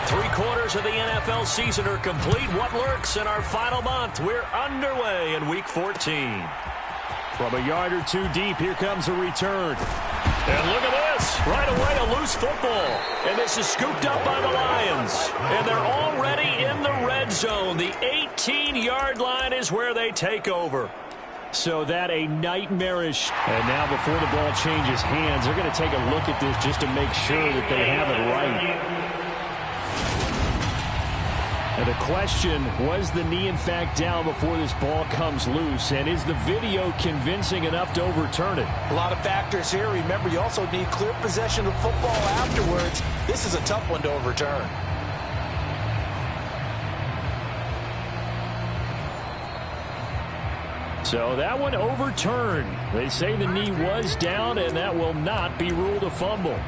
Three-quarters of the NFL season are complete. What lurks in our final month? We're underway in Week 14. From a yard or two deep, here comes a return. And look at this. Right away, a loose football. And this is scooped up by the Lions. And they're already in the red zone. The 18-yard line is where they take over. So that a nightmarish. And now before the ball changes hands, they're going to take a look at this just to make sure that they have it right. And the question, was the knee in fact down before this ball comes loose? And is the video convincing enough to overturn it? A lot of factors here. Remember, you also need clear possession of football afterwards. This is a tough one to overturn. So that one overturned. They say the knee was down, and that will not be ruled a fumble.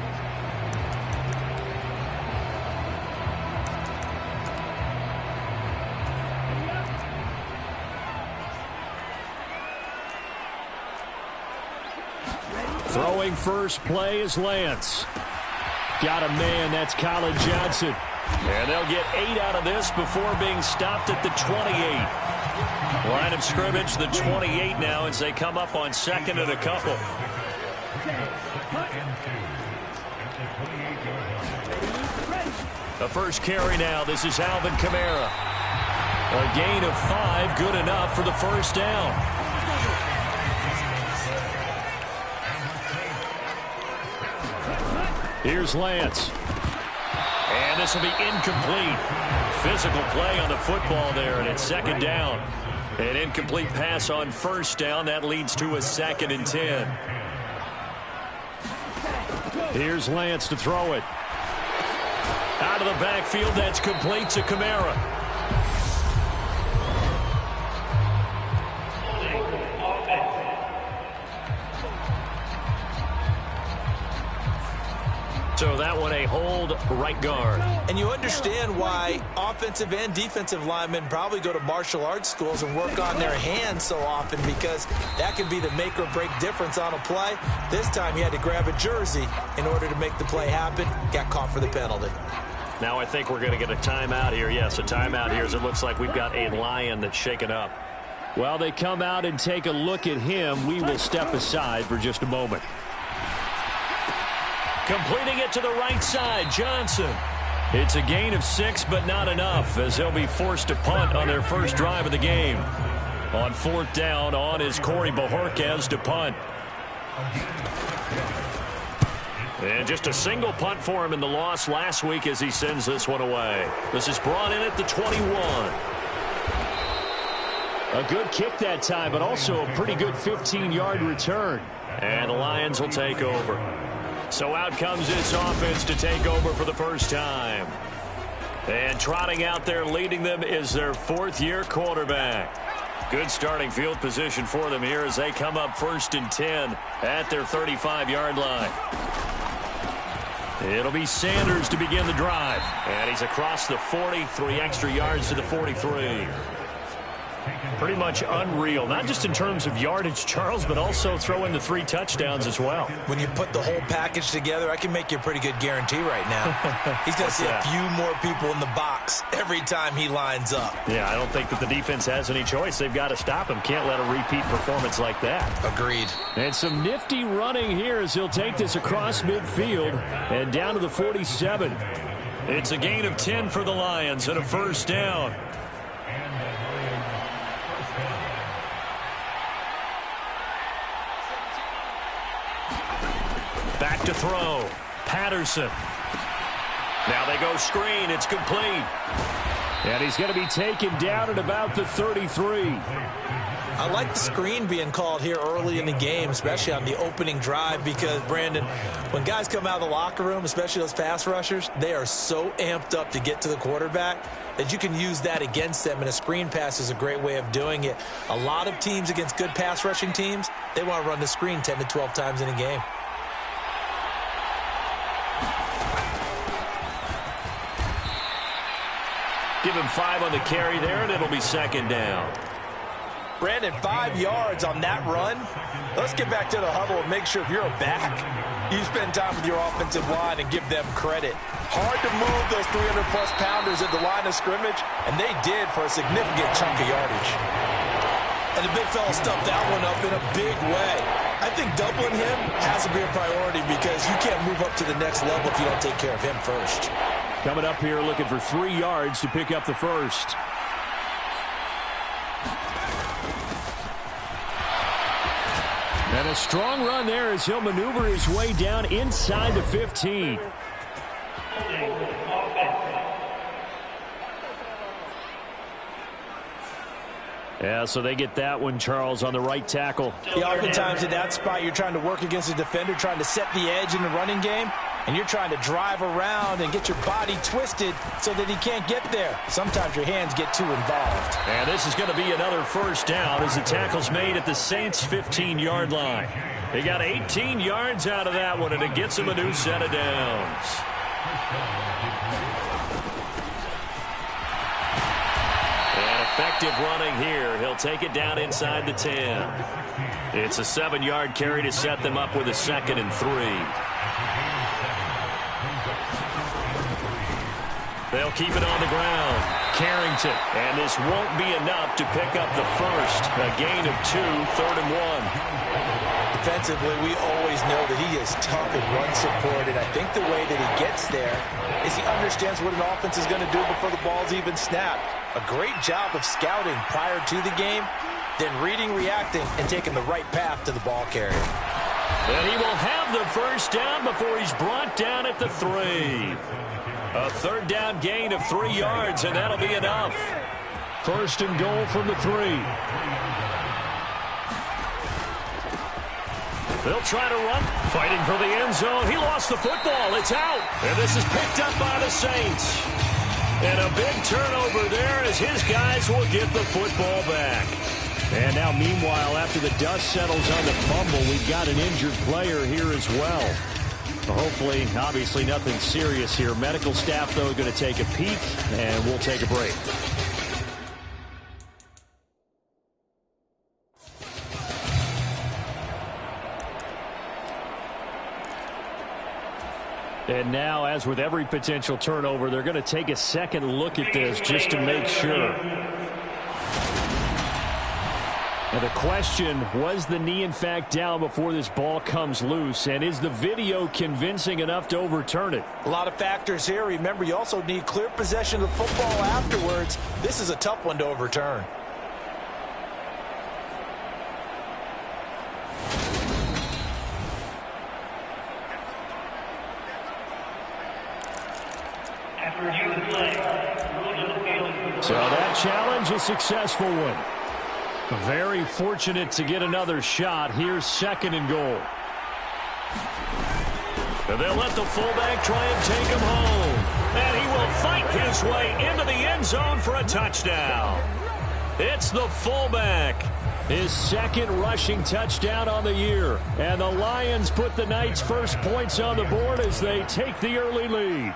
Throwing first play is Lance. Got a man, that's Colin Johnson. And they'll get 8 out of this before being stopped at the 28. Line of scrimmage, the 28 now as they come up on second and a couple. The first carry now, this is Alvin Kamara. A gain of 5, good enough for the first down. Here's Lance. And this will be incomplete. Physical play on the football there, and it's second down. An incomplete pass on first down. That leads to a 2nd and 10. Here's Lance to throw it. Out of the backfield, that's complete to Kamara. So that one a hold right guard. And you understand why offensive and defensive linemen probably go to martial arts schools and work on their hands so often, because that can be the make or break difference on a play. This time he had to grab a jersey in order to make the play happen. Got caught for the penalty. Now I think we're going to get a timeout here. Yes, a timeout here as it looks like we've got a Lion that's shaken up. While they come out and take a look at him, we will step aside for just a moment. Completing it to the right side, Johnson. It's a gain of 6, but not enough, as they'll be forced to punt on their first drive of the game. On 4th down, on is Corey Bojorquez to punt. And just a single punt for him in the loss last week as he sends this one away. This is brought in at the 21. A good kick that time, but also a pretty good 15-yard return. And the Lions will take over. So out comes this offense to take over for the first time. And trotting out there leading them is their 4th-year quarterback. Good starting field position for them here as they come up 1st and 10 at their 35-yard line. It'll be Sanders to begin the drive. And he's across the 40, 3 extra yards to the 43. Pretty much unreal, not just in terms of yardage, Charles, but also throw in the 3 touchdowns as well. When you put the whole package together, I can make you a pretty good guarantee right now. He's going to see a few more people in the box every time he lines up. Yeah, I don't think that the defense has any choice. They've got to stop him. Can't let a repeat performance like that. Agreed. And some nifty running here as he'll take this across midfield and down to the 47. It's a gain of 10 for the Lions and a first down. Back to throw. Patterson. Now they go screen. It's complete. And he's going to be taken down at about the 33. I like the screen being called here early in the game, especially on the opening drive, because, Brandon, when guys come out of the locker room, especially those pass rushers, they are so amped up to get to the quarterback that you can use that against them, and a screen pass is a great way of doing it. A lot of teams against good pass rushing teams, they want to run the screen 10 to 12 times in a game. Give him 5 on the carry there, and it'll be second down. Brandon, 5 yards on that run. Let's get back to the huddle and make sure if you're a back, you spend time with your offensive line and give them credit. Hard to move those 300-plus pounders at the line of scrimmage, and they did for a significant chunk of yardage. And the big fella stuffed that one up in a big way. I think doubling him has to be a priority because you can't move up to the next level if you don't take care of him first. Coming up here looking for 3 yards to pick up the first. And a strong run there as he'll maneuver his way down inside the 15. Yeah, so they get that one, Charles, on the right tackle. Yeah, oftentimes in that spot, you're trying to work against a defender, trying to set the edge in the running game, and you're trying to drive around and get your body twisted so that he can't get there. Sometimes your hands get too involved. And this is going to be another first down as the tackle's made at the Saints' 15-yard line. They got 18 yards out of that one, and it gets them a new set of downs. Effective running here. He'll take it down inside the 10. It's a 7-yard carry to set them up with a 2nd and 3. They'll keep it on the ground. Carrington. And this won't be enough to pick up the first. A gain of 2, 3rd and 1. Defensively, we always know that he is tough in run support, and I think the way that he gets there is he understands what an offense is going to do before the ball's even snapped. A great job of scouting prior to the game, then reading, reacting, and taking the right path to the ball carrier. And he will have the first down before he's brought down at the 3. A 3rd down gain of 3 yards, and that'll be enough. 1st and goal from the 3. They'll try to run, fighting for the end zone. He lost the football. It's out. And this is picked up by the Saints. And a big turnover there as his guys will get the football back. And now, meanwhile, after the dust settles on the fumble, we've got an injured player here as well. Hopefully, obviously, nothing serious here. Medical staff, though, going to take a peek, and we'll take a break. And now, as with every potential turnover, they're going to take a second look at this just to make sure. And the question, was the knee in fact down before this ball comes loose? And is the video convincing enough to overturn it? A lot of factors here. Remember, you also need clear possession of the football afterwards. This is a tough one to overturn. So that challenge, a successful one. Very fortunate to get another shot. Here's 2nd and goal. And they'll let the fullback try and take him home. And he will fight his way into the end zone for a touchdown. It's the fullback. His 2nd rushing touchdown on the year. And the Lions put the Knights' first points on the board as they take the early lead.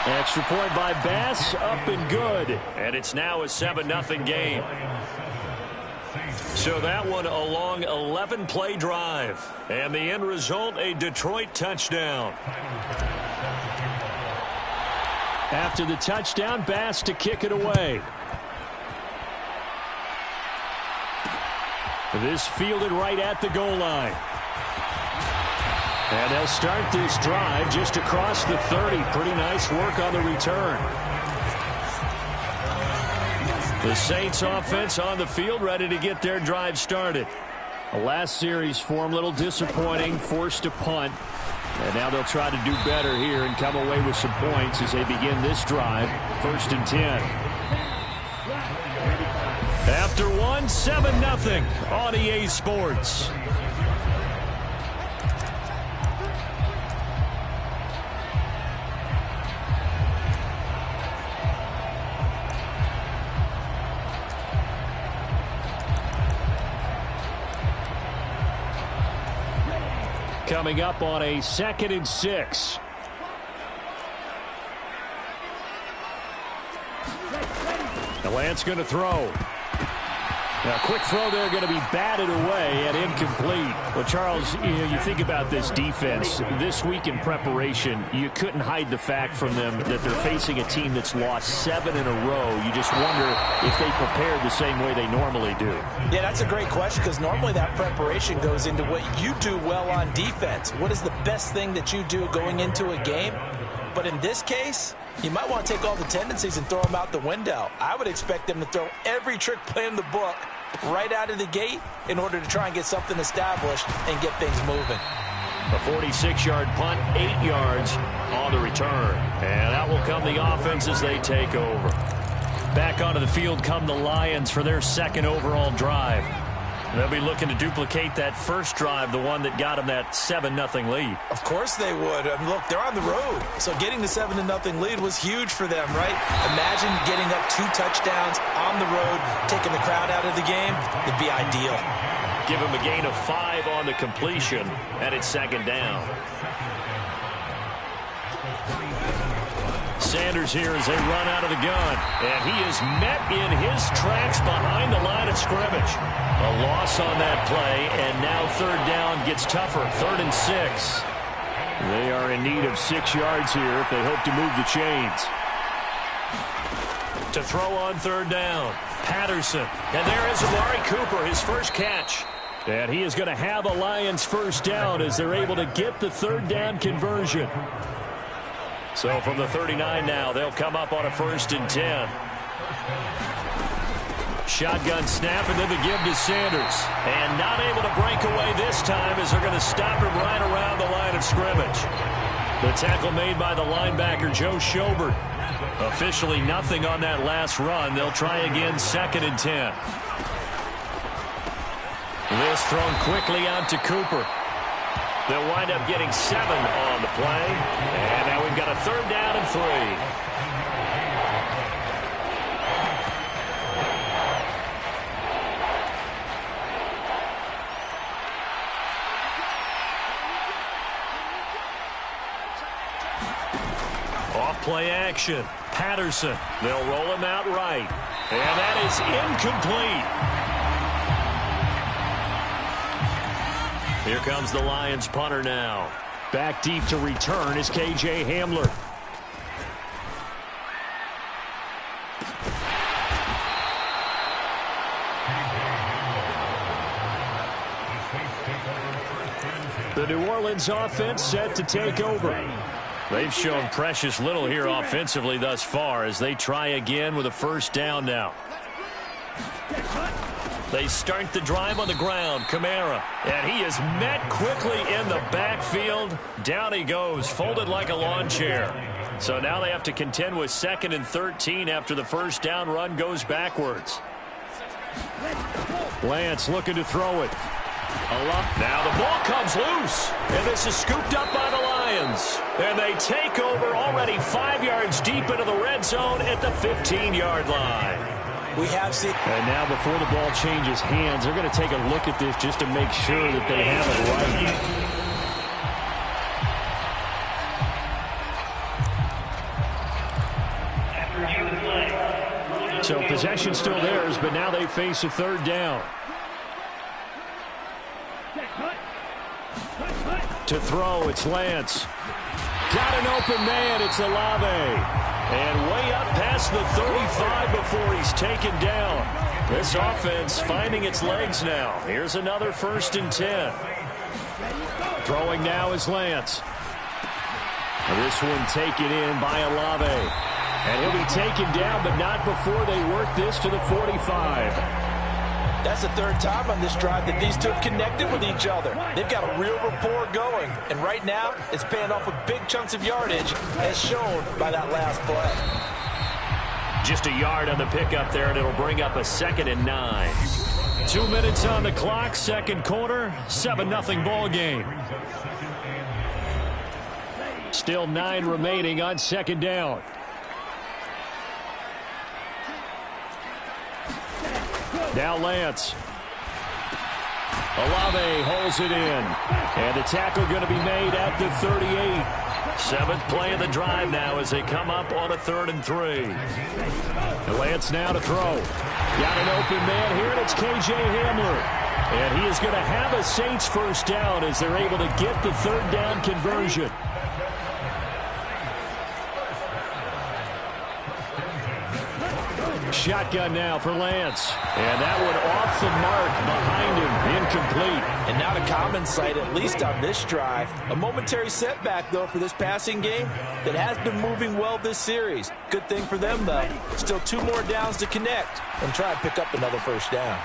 Extra point by Bass, up and good. And it's now a 7-0 game. So that one a long 11-play drive. And the end result, a Detroit touchdown. After the touchdown, Bass to kick it away. This fielded right at the goal line. And they'll start this drive just across the 30. Pretty nice work on the return. The Saints offense on the field ready to get their drive started. The last series for them, a little disappointing, forced to punt. And now they'll try to do better here and come away with some points as they begin this drive. 1st and 10. After one, 7-0 on EA Sports. Coming up on a 2nd and 6. The Lance going to throw. A quick throw there going to be batted away and incomplete. Well, Charles, you think about this defense. This week in preparation, you couldn't hide the fact from them that they're facing a team that's lost 7 in a row. You just wonder if they prepared the same way they normally do. Yeah, that's a great question because normally that preparation goes into what you do well on defense. What is the best thing that you do going into a game? But in this case, you might want to take all the tendencies and throw them out the window. I would expect them to throw every trick play in the book right out of the gate in order to try and get something established and get things moving. A 46-yard punt, 8 yards on the return. And out will come the offense as they take over. Back onto the field come the Lions for their second overall drive. They'll be looking to duplicate that first drive, the one that got them that 7-0 lead. Of course they would. I mean, look, they're on the road. So getting the 7-0 lead was huge for them, right? Imagine getting up 2 touchdowns on the road, taking the crowd out of the game. It'd be ideal. Give them a gain of 5 on the completion, and it's second down. Sanders here as they run out of the gun. And he is met in his tracks behind the line of scrimmage. A loss on that play, and now third down gets tougher. 3rd and 6. They are in need of 6 yards here if they hope to move the chains. To throw on third down, Patterson. And there is Amari Cooper, his first catch. And he is going to have a Lions first down as they're able to get the third down conversion. So from the 39 now, they'll come up on a 1st and 10. Shotgun snap and then the give to Sanders. And not able to break away this time as they're going to stop him right around the line of scrimmage. The tackle made by the linebacker, Joe Schobert. Officially nothing on that last run. They'll try again 2nd and 10. This thrown quickly out to Cooper. They'll wind up getting 7 on the play. And now we've got a 3rd down and 3. Off-play action. Patterson. They'll roll him out right. And that is incomplete. Here comes the Lions punter now. Back deep to return is K.J. Hamler. The New Orleans offense set to take over. They've shown precious little here offensively thus far as they try again with a first down now. They start the drive on the ground. Kamara. And he is met quickly in the backfield. Down he goes, folded like a lawn chair. So now they have to contend with 2nd and 13 after the first down run goes backwards. Lance looking to throw it. Now the ball comes loose. And this is scooped up by the Lions. And they take over already 5 yards deep into the red zone at the 15-yard line. We have seen. And now before the ball changes hands, they're going to take a look at this just to make sure that they have it right. So possession still theirs, but now they face a 3rd down. To throw, it's Lance. Got an open man, it's Olave. And way up past the 35 before he's taken down. This offense finding its legs now. Here's another 1st and 10. Throwing now is Lance. This one taken in by Olave. And he'll be taken down, but not before they work this to the 45. That's the 3rd time on this drive that these two have connected with each other. They've got a real rapport going. And right now, it's paying off with big chunks of yardage, as shown by that last play. Just a yard on the pickup there, and it'll bring up a 2nd and 9. 2 minutes on the clock, 2nd quarter, 7-0 ball game. Still 9 remaining on 2nd down. Now Lance. Olave holds it in. And the tackle going to be made at the 38. 7th play of the drive now as they come up on a 3rd and 3. And Lance now to throw. Got an open man here, and it's K.J. Hamler. And he is going to have a Saints first down as they're able to get the third down conversion. Shotgun now for Lance. And that one off the mark behind him. Incomplete. And not a common sight, at least on this drive. A momentary setback, though, for this passing game that has been moving well this series. Good thing for them, though. Still 2 more downs to connect and try and pick up another first down.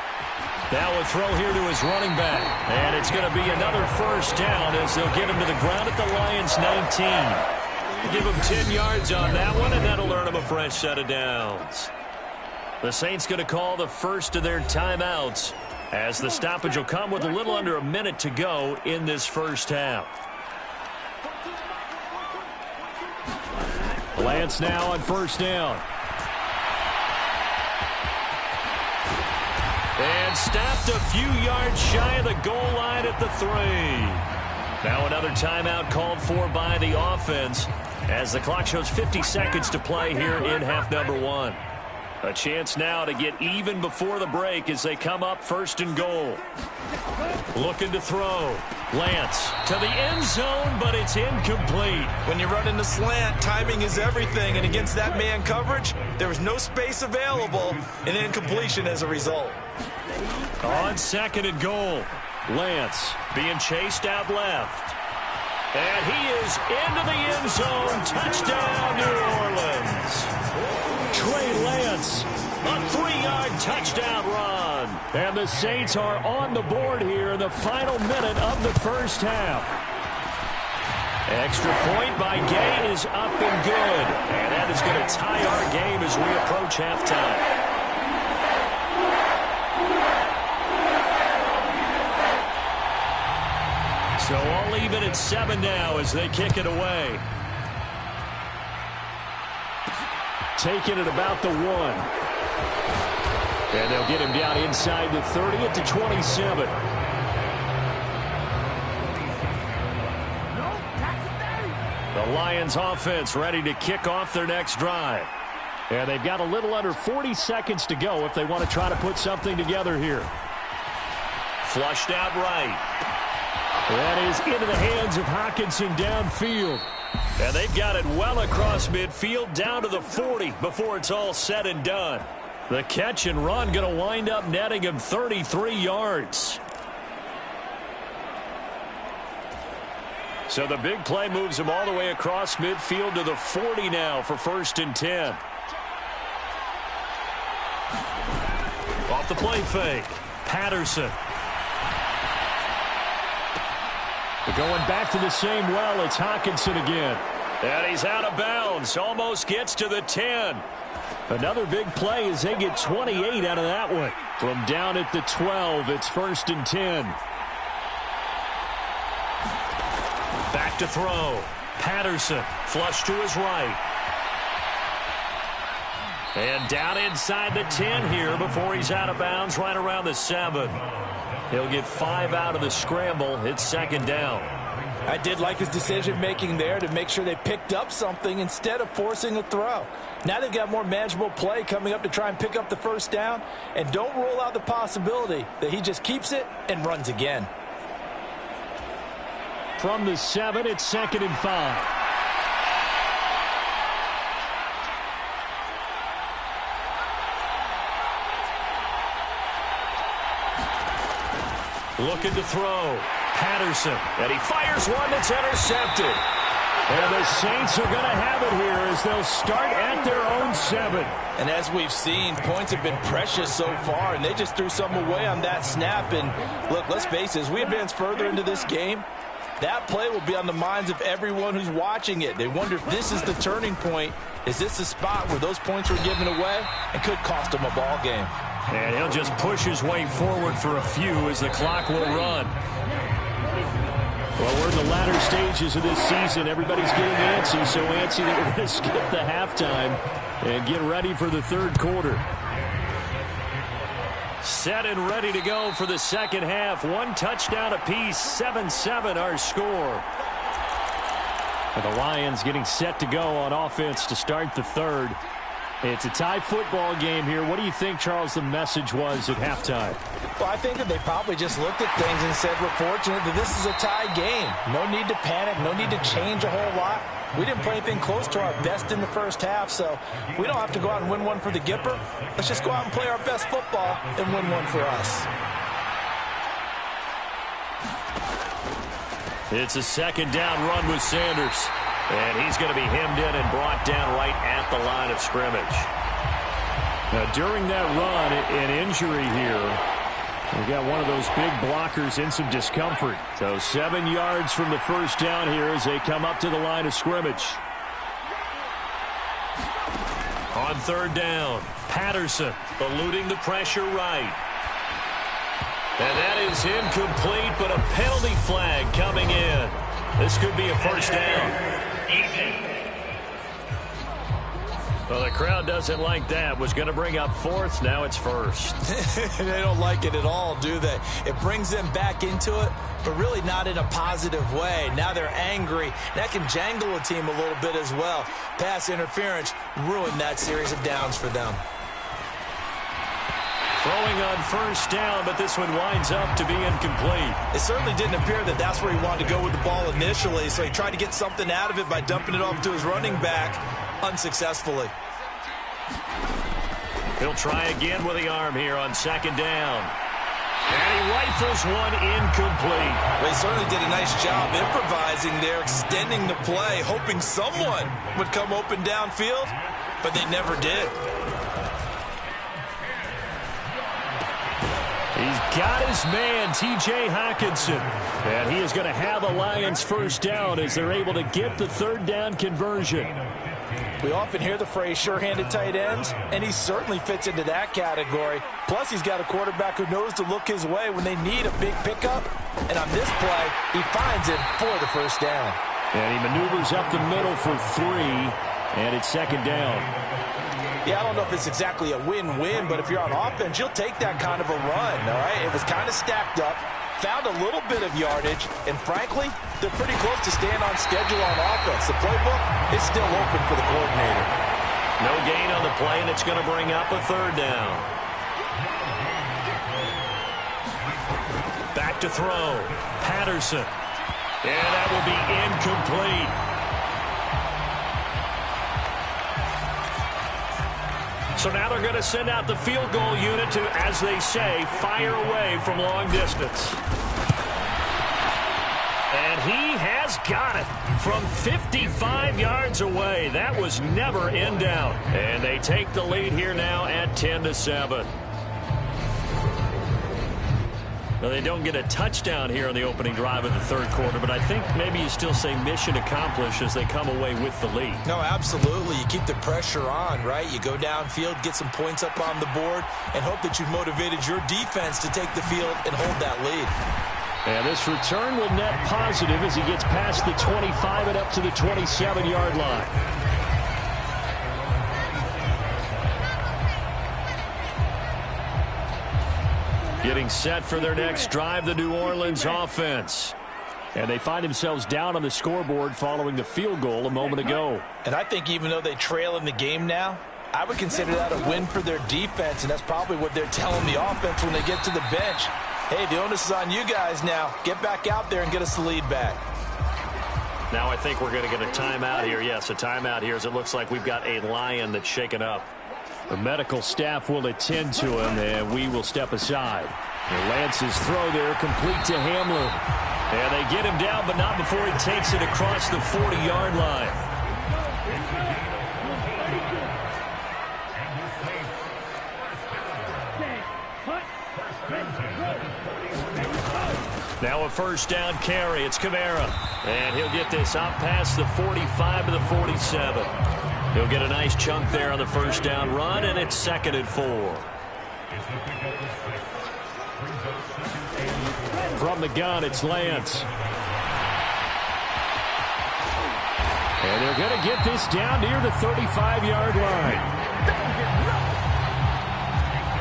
Now a throw here to his running back. And it's going to be another first down as they'll get him to the ground at the Lions' 19. Give him 10 yards on that one, and that'll earn him a fresh set of downs. The Saints going to call the first of their timeouts as the stoppage will come with a little under a minute to go in this first half. Lance now on first down. And stopped a few yards shy of the goal line at the 3. Now another timeout called for by the offense as the clock shows 50 seconds to play here in half number 1. A chance now to get even before the break as they come up first and goal. Looking to throw. Lance to the end zone, but it's incomplete. When you run in the slant, timing is everything, and against that man coverage, there was no space available, and incompletion as a result. On second and goal, Lance being chased out left. And he is into the end zone. Touchdown, New Orleans. Trey Lance, a 3-yard touchdown run. And the Saints are on the board here in the final minute of the first half. Extra point by Gay is up and good. And that is going to tie our game as we approach halftime. So all even at 7 now as they kick it away. Taking it about the 1. And they'll get him down inside the 30 at the 27. The Lions offense ready to kick off their next drive. And they've got a little under 40 seconds to go if they want to try to put something together here. Flushed out right. That is into the hands of Hockenson downfield. And they've got it well across midfield down to the 40 before it's all said and done. The catch and run going to wind up netting him 33 yards. So the big play moves him all the way across midfield to the 40 now for first and 10. Off the play fake. Patterson. Going back to the same well, it's Hockenson again. And he's out of bounds. Almost gets to the 10. Another big play as they get 28 out of that one. From down at the 12, it's first and 10. Back to throw. Patterson flush to his right. And down inside the 10 here before he's out of bounds right around the 7. He'll get 5 out of the scramble. It's second down. I did like his decision-making there to make sure they picked up something instead of forcing a throw. Now they've got more manageable play coming up to try and pick up the first down. And don't rule out the possibility that he just keeps it and runs again. From the 7, it's second and 5. Looking to throw. Patterson. And he fires one that's intercepted. And the Saints are going to have it here as they'll start at their own 7. And as we've seen, points have been precious so far, and they just threw something away on that snap. And look, let's face it, as we advance further into this game, that play will be on the minds of everyone who's watching it. They wonder if this is the turning point. Is this the spot where those points were given away and could cost them a ball game? And he'll just push his way forward for a few as the clock will run. Well, we're in the latter stages of this season. Everybody's getting antsy, so antsy that we're going to skip the halftime and get ready for the third quarter. Set and ready to go for the second half. 1 touchdown apiece, 7-7 our score. And the Lions getting set to go on offense to start the third. It's a tie football game here. What do you think, Charles, the message was at halftime? Well, I think that they probably just looked at things and said, we're fortunate that this is a tie game. No need to panic, no need to change a whole lot. We didn't play anything close to our best in the first half, so we don't have to go out and win one for the Gipper. Let's just go out and play our best football and win one for us. It's a second down run with Sanders. And he's going to be hemmed in and brought down right at the line of scrimmage. Now, during that run, an injury here. We've got one of those big blockers in some discomfort. So 7 yards from the first down here as they come up to the line of scrimmage. On third down, Patterson eluding the pressure right. And that is incomplete, but a penalty flag coming in. This could be a first down. Well, the crowd doesn't like that. Was going to bring up fourth. Now it's first. They don't like it at all, do they? It brings them back into it, but really not in a positive way. Now they're angry. That can jangle a team a little bit as well. Pass interference ruined that series of downs for them. Throwing on first down, but this one winds up to be incomplete. It certainly didn't appear that that's where he wanted to go with the ball initially, so he tried to get something out of it by dumping it off to his running back unsuccessfully. He'll try again with the arm here on second down. And he rifles one incomplete. They certainly did a nice job improvising there, extending the play, hoping someone would come open downfield, but they never did. He's got his man, T.J. Hockenson. And he is going to have a Lions first down as they're able to get the third down conversion. We often hear the phrase sure-handed tight ends, and he certainly fits into that category. Plus, he's got a quarterback who knows to look his way when they need a big pickup. And on this play, he finds it for the first down. And he maneuvers up the middle for 3, and it's second down. Yeah, I don't know if it's exactly a win-win, but if you're on offense, you'll take that kind of a run, all right? It was kind of stacked up, found a little bit of yardage, and frankly, they're pretty close to staying on schedule on offense. The playbook is still open for the coordinator. No gain on the play, and it's going to bring up a third down. Back to throw. Patterson. And that will be incomplete. So now they're going to send out the field goal unit to, as they say, fire away from long distance. And he has got it from 55 yards away. That was never in doubt. And they take the lead here now at 10-7. Now, they don't get a touchdown here on the opening drive of the third quarter, but I think maybe you still say mission accomplished as they come away with the lead. No, absolutely. You keep the pressure on, right? You go downfield, get some points up on the board, and hope that you've motivated your defense to take the field and hold that lead. And this return will net positive as he gets past the 25 and up to the 27-yard line. Getting set for their next drive, the New Orleans offense. And they find themselves down on the scoreboard following the field goal a moment ago. And I think even though they trail in the game now, I would consider that a win for their defense, and that's probably what they're telling the offense when they get to the bench. Hey, the onus is on you guys now. Get back out there and get us the lead back. Now I think we're going to get a timeout here. Yes, a timeout here as it looks like we've got a Lion that's shaken up. The medical staff will attend to him, and we will step aside. And Lance's throw there complete to Hamler. And they get him down, but not before he takes it across the 40-yard line. Now a first down carry. It's Kamara. And he'll get this out past the 45 to the 47. He'll get a nice chunk there on the first down run, and it's 2nd and 4. From the gun, it's Lance. And they're going to get this down near the 35-yard line.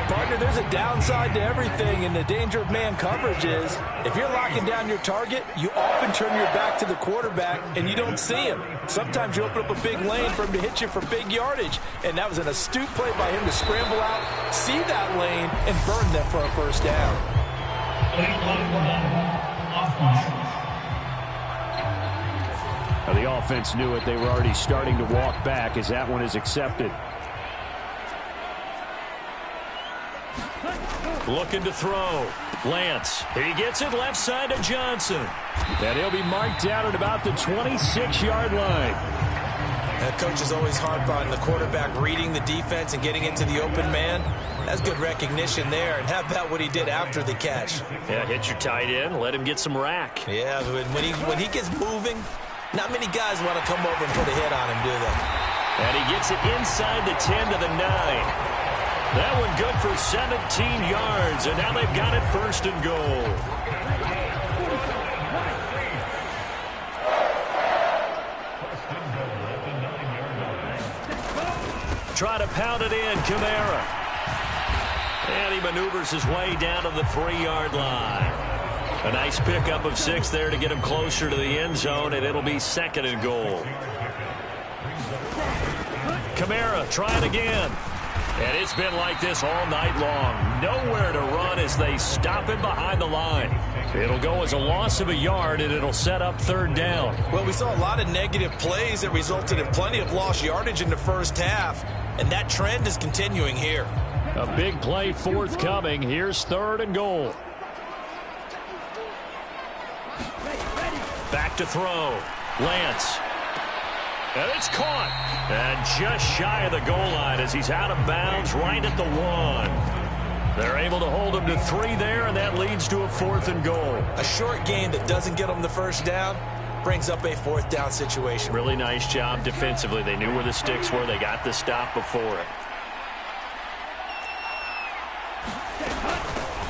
Partner, there's a downside to everything, and the danger of man coverage is if you're locking down your target, you often turn your back to the quarterback and you don't see him. Sometimes you open up a big lane for him to hit you for big yardage, and that was an astute play by him to scramble out, see that lane, and burn them for a first down. Now the offense knew it. They were already starting to walk back as that one is accepted. Looking to throw. Lance. He gets it left side to Johnson. And he'll be marked down at about the 26-yard line. That coach is always harp on the quarterback reading the defense and getting into the open man. That's good recognition there. And how about what he did after the catch? Yeah, hit your tight end. Let him get some rack. Yeah, when he gets moving, not many guys want to come over and put a hit on him, do they? And he gets it inside the 10 to the 9. That one good for 17 yards, and now they've got it first and goal. Try to pound it in, Kamara. And he maneuvers his way down to the 3-yard line. A nice pickup of 6 there to get him closer to the end zone, and it'll be second and goal. Kamara trying again. And it's been like this all night long. Nowhere to run as they stop him behind the line. It'll go as a loss of a yard, and it'll set up third down. Well, we saw a lot of negative plays that resulted in plenty of lost yardage in the first half, and that trend is continuing here. A big play forthcoming. Here's third and goal. Back to throw. Lance. And it's caught. And just shy of the goal line as he's out of bounds right at the 1. They're able to hold him to 3 there, and that leads to a 4th and goal. A short gain that doesn't get them the first down brings up a 4th down situation. Really nice job defensively. They knew where the sticks were. They got the stop before it.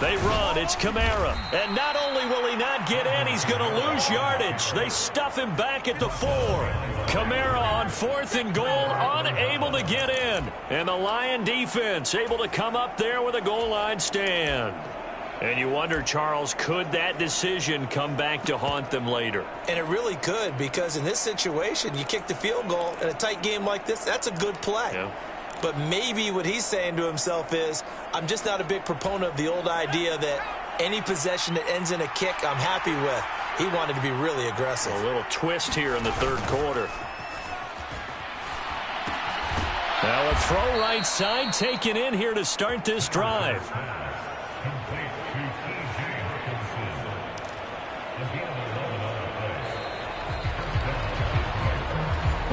They run. It's Kamara. And not only will he not get in, he's going to lose yardage. They stuff him back at the 4. Kamara on 4th and goal, unable to get in. And the Lion defense able to come up there with a goal line stand. And you wonder, Charles, could that decision come back to haunt them later? And it really could, because in this situation, you kick the field goal in a tight game like this, that's a good play. Yeah. But maybe what he's saying to himself is, I'm just not a big proponent of the old idea that any possession that ends in a kick I'm happy with. He wanted to be really aggressive. A little twist here in the third quarter. Now a throw right side taken in here to start this drive.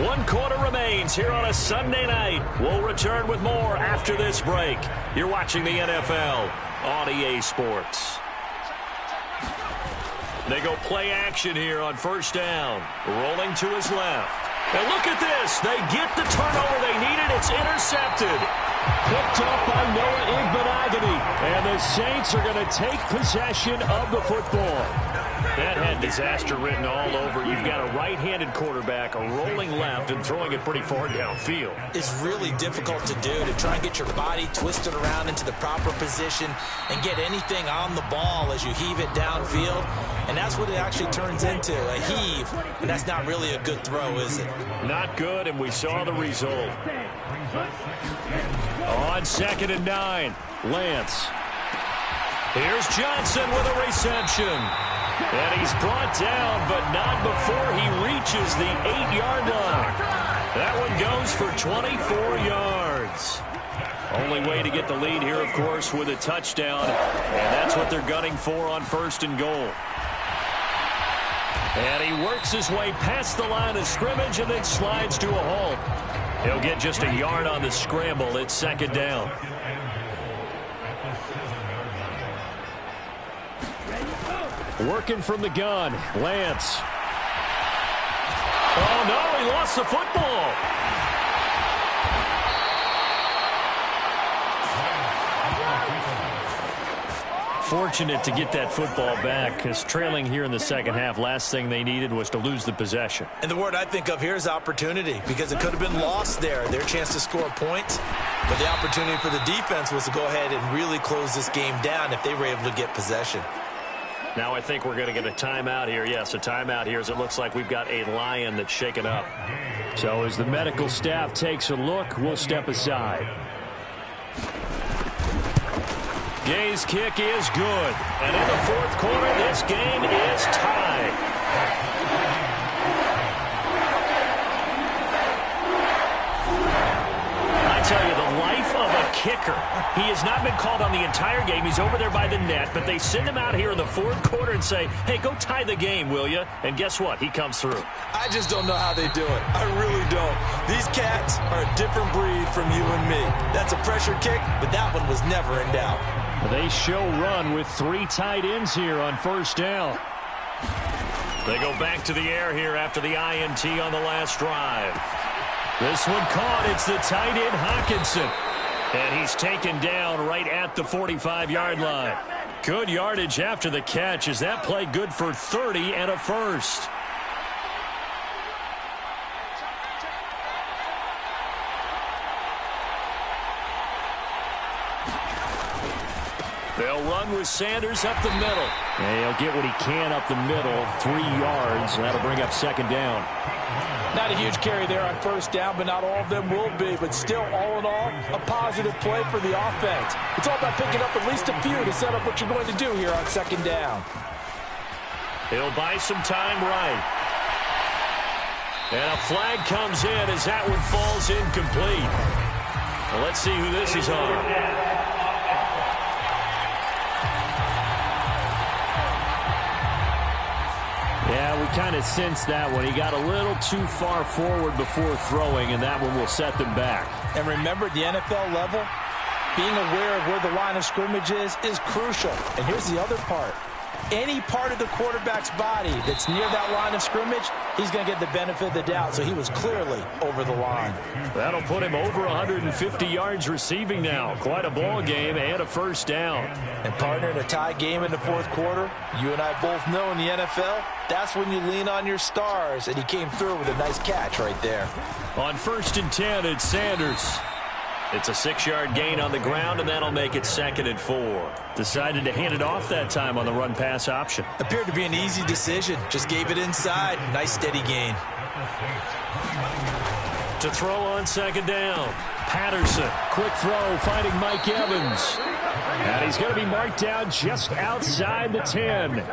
One quarter remains here on a Sunday night. We'll return with more after this break. You're watching the NFL on EA Sports. They go play action here on first down. Rolling to his left. And look at this. They get the turnover they needed. It's intercepted. Picked up by Noah Igbenogany. And the Saints are going to take possession of the football. That had disaster written all over. You've got a right-handed quarterback, a rolling left, and throwing it pretty far downfield. It's really difficult to do, to try and get your body twisted around into the proper position and get anything on the ball as you heave it downfield. And that's what it actually turns into, a heave. And that's not really a good throw, is it? Not good, and we saw the result. On 2nd and 9, Lance. Here's Johnson with a reception. And he's brought down, but not before he reaches the 8-yard line. That one goes for 24 yards. Only way to get the lead here, of course, with a touchdown. And that's what they're gunning for on 1st and goal. And he works his way past the line of scrimmage and then slides to a halt. He'll get just a yard on the scramble. It's 2nd down. Working from the gun, Lance. Oh, no, he lost the football. Fortunate to get that football back, because trailing here in the second half, last thing they needed was to lose the possession. And the word I think of here is opportunity, because it could have been lost there. Their chance to score points. But the opportunity for the defense was to go ahead and really close this game down if they were able to get possession. Now I think we're going to get a timeout here. Yes, a timeout here as it looks like we've got a Lion that's shaken up. So as the medical staff takes a look, we'll step aside. Gay's kick is good. And in the fourth quarter, this game is tied. Tell you, the life of a kicker. He has not been called on the entire game. He's over there by the net, but they send him out here in the fourth quarter and say, hey, go tie the game, will you? And guess what? He comes through. I just don't know how they do it. I really don't. These cats are a different breed from you and me. That's a pressure kick, but that one was never in doubt. They show run with 3 tight ends here on first down. They go back to the air here after the INT on the last drive. This one caught. It's the tight end, Hawkinson. And he's taken down right at the 45-yard line. Good yardage after the catch. Is that play good for 30 and a first? They'll run with Sanders up the middle. And he'll get what he can up the middle, 3 yards, and that'll bring up second down. Not a huge carry there on first down, but not all of them will be. But still, all in all, a positive play for the offense. It's all about picking up at least a few to set up what you're going to do here on second down. He'll buy some time right. And a flag comes in as that one falls incomplete. Well, let's see who this is on. Yeah, we kind of sensed that one. He got a little too far forward before throwing, and that one will set them back. And remember, at the NFL level, being aware of where the line of scrimmage is crucial. And here's the other part. Any part of the quarterback's body that's near that line of scrimmage, he's going to get the benefit of the doubt. So he was clearly over the line. That'll put him over 150 yards receiving now. Quite a ball game and a first down. And partner, in a tie game in the fourth quarter, you and I both know in the NFL, that's when you lean on your stars. And he came through with a nice catch right there. On 1st and 10, it's Sanders. It's a 6-yard gain on the ground, and that'll make it 2nd and 4. Decided to hand it off that time on the run-pass option. Appeared to be an easy decision. Just gave it inside. Nice steady gain. To throw on 2nd down. Patterson, quick throw, finding Mike Evans. And he's going to be marked down just outside the 10.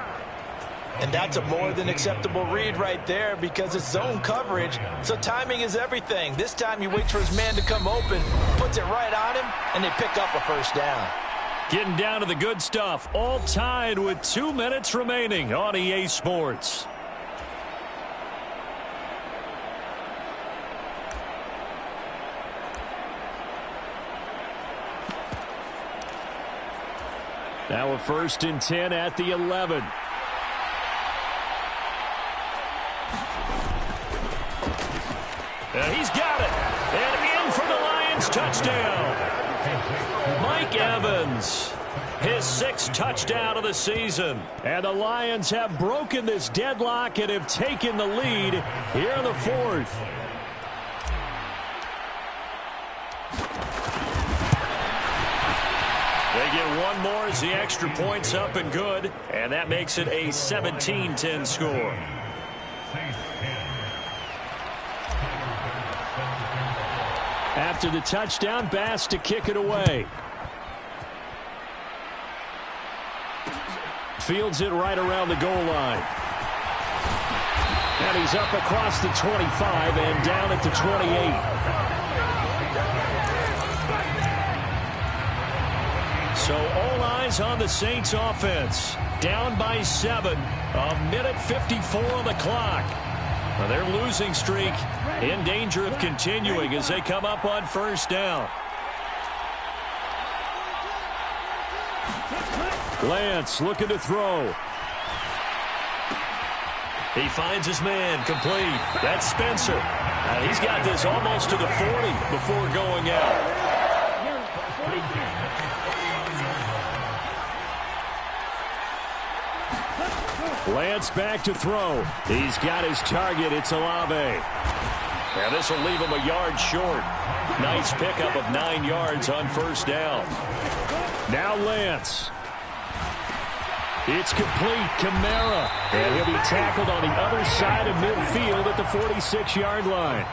And that's a more than acceptable read right there because it's zone coverage, so timing is everything. This time he waits for his man to come open, puts it right on him, and they pick up a first down. Getting down to the good stuff, all tied with 2 minutes remaining on EA Sports. Now a 1st and 10 at the 11. He's got it. And in for the Lions touchdown. Mike Evans, his 6th touchdown of the season. And the Lions have broken this deadlock and have taken the lead here in the 4th. They get one more as the extra point's up and good. And that makes it a 17-10 score. After the touchdown, Bass to kick it away. Fields it right around the goal line. And he's up across the 25 and down at the 28. So all eyes on the Saints offense. Down by 7. A minute 54 on the clock. Now their losing streak in danger of continuing as they come up on first down. Lance looking to throw. He finds his man complete. That's Spencer. And he's got this almost to the 40 before going out. Lance back to throw. He's got his target. It's Olave. And this will leave him a yard short. Nice pickup of 9 yards on first down. Now Lance. It's complete. Kamara. And he'll be tackled on the other side of midfield at the 46-yard line.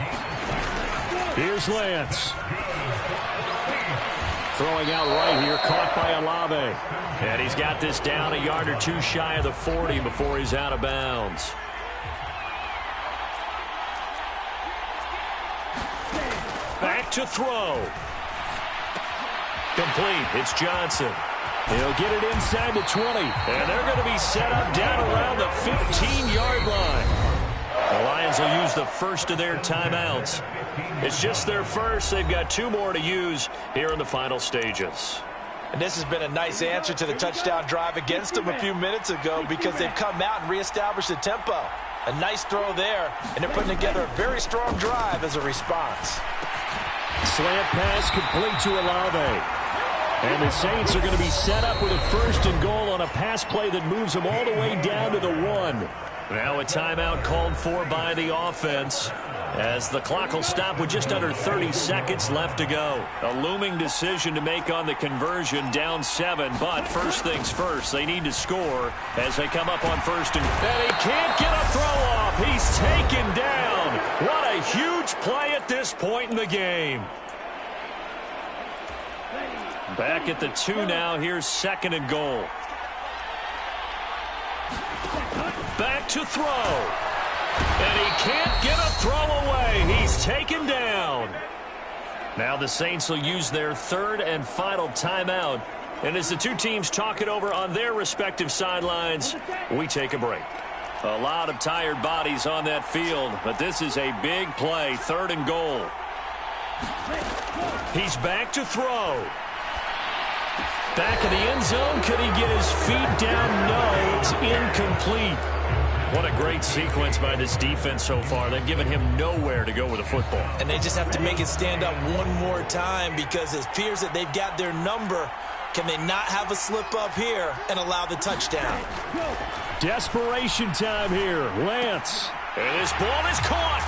Here's Lance. Throwing out right here, caught by Olave. And he's got this down a yard or two shy of the 40 before he's out of bounds. Back to throw. Complete. It's Johnson. He'll get it inside the 20. And they're going to be set up down around the 15-yard line. The Lions will use the first of their timeouts. It's just their first. They've got 2 more to use here in the final stages. And this has been a nice answer to the touchdown drive against them a few minutes ago because they've come out and reestablished the tempo. A nice throw there, and they're putting together a very strong drive as a response. Slant pass complete to Olave. And the Saints are going to be set up with a 1st and goal on a pass play that moves them all the way down to the 1. Now a timeout called for by the offense as the clock will stop with just under 30 seconds left to go. A looming decision to make on the conversion, down 7. But first things first, they need to score as they come up on 1st and he can't get a throw off. He's taken down. What a huge play at this point in the game. Back at the 2 now. Here's 2nd and goal. Back to throw. And he can't get a throw away. He's taken down. Now the Saints will use their 3rd and final timeout. And as the 2 teams talk it over on their respective sidelines, we take a break. A lot of tired bodies on that field, but this is a big play. 3rd and goal. He's back to throw. Back in the end zone. Could he get his feet down? No, it's incomplete. What a great sequence by this defense so far. They've given him nowhere to go with the football. And they just have to make it stand up one more time because it appears that they've got their number. Can they not have a slip up here and allow the touchdown? Desperation time here. Lance. And this ball is caught.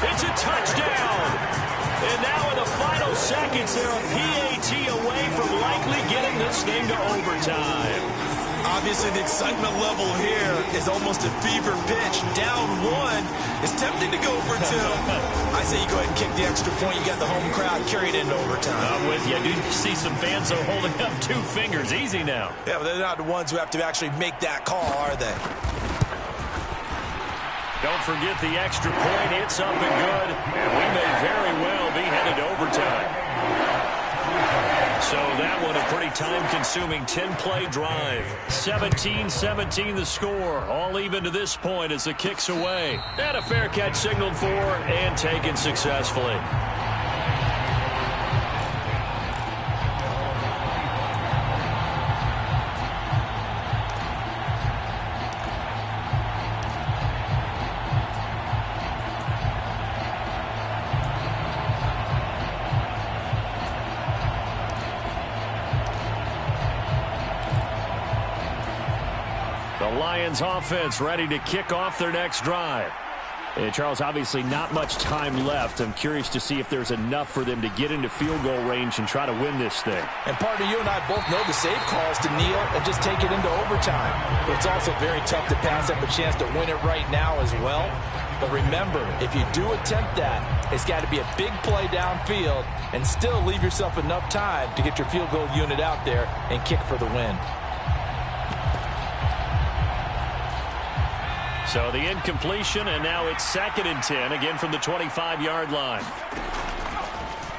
It's a touchdown. And now in the final seconds, they're a PAT away from likely getting this thing to overtime. Obviously, the excitement level here is almost a fever pitch. Down 1. It's tempting to go for 2. I say you go ahead and kick the extra point. You got the home crowd carried into overtime. I'm with you. I do see some fans are holding up 2 fingers. Easy now. Yeah, but they're not the ones who have to actually make that call, are they? Don't forget the extra point. It's up and good. And we may very well be headed to overtime. So that one a pretty time-consuming 10-play drive. 17-17 the score. All even to this point as the kick's away. And a fair catch signaled for and taken successfully. Lions offense ready to kick off their next drive. And Charles, obviously not much time left. I'm curious to see if there's enough for them to get into field goal range and try to win this thing. And partner, you and I both know the save calls to kneel and just take it into overtime. But it's also very tough to pass up a chance to win it right now as well. But remember, if you do attempt that, it's got to be a big play downfield and still leave yourself enough time to get your field goal unit out there and kick for the win. So the incompletion, and now it's 2nd and 10, again from the 25-yard line.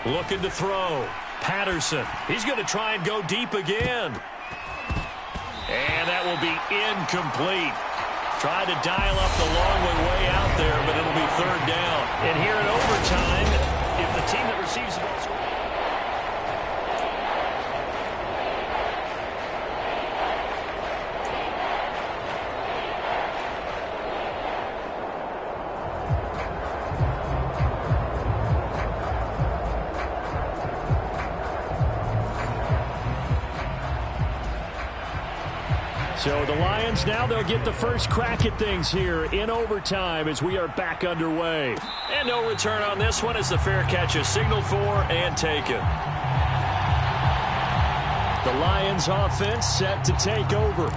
Looking to throw. Patterson. He's going to try and go deep again. And that will be incomplete. Tried to dial up the long way out there, but it'll be 3rd down. And here in overtime, if the team that receives the ball... So the Lions now, they'll get the first crack at things here in overtime as we are back underway. And no return on this one as the fair catch is signaled for and taken. The Lions offense set to take over.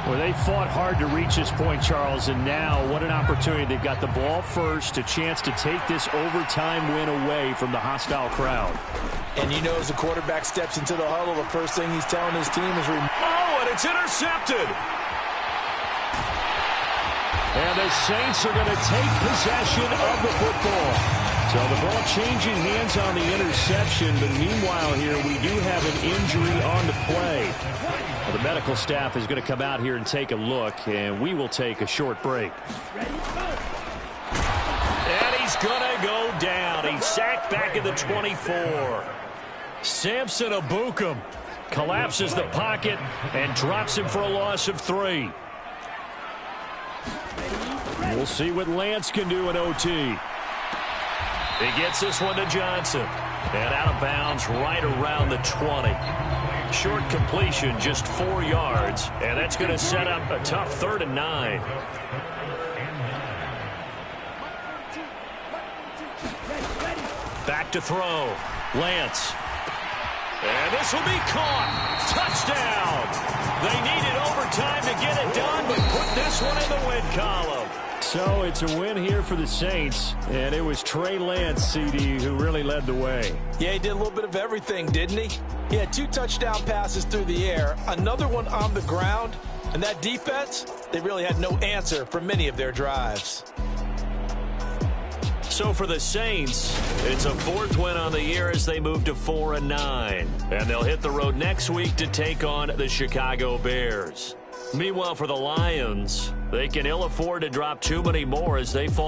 Well, they fought hard to reach this point, Charles, and now what an opportunity. They've got the ball first, a chance to take this overtime win away from the hostile crowd. And you know, as the quarterback steps into the huddle, the first thing he's telling his team is... Oh, and it's intercepted. And the Saints are going to take possession of the football. So the ball changing hands on the interception, but meanwhile here we do have an injury on the play. Well, the medical staff is going to come out here and take a look, and we will take a short break. And he's going to go down. He's sacked back at the 24. Samson Abukum collapses the pocket and drops him for a loss of 3. We'll see what Lance can do in OT. He gets this one to Johnson. And out of bounds right around the 20. Short completion, just 4 yards. And that's going to set up a tough 3rd and 9. Back to throw. Lance. And this will be caught. Touchdown. They needed overtime to get it done, but put this one in the win column. So it's a win here for the Saints, and it was Trey Lance, CD, who really led the way. Yeah, he did a little bit of everything, didn't he? He had 2 touchdown passes through the air, another one on the ground, and that defense, they really had no answer for many of their drives. So for the Saints, it's a 4th win on the year as they move to 4-9. And they'll hit the road next week to take on the Chicago Bears. Meanwhile, for the Lions, they can ill afford to drop too many more as they fall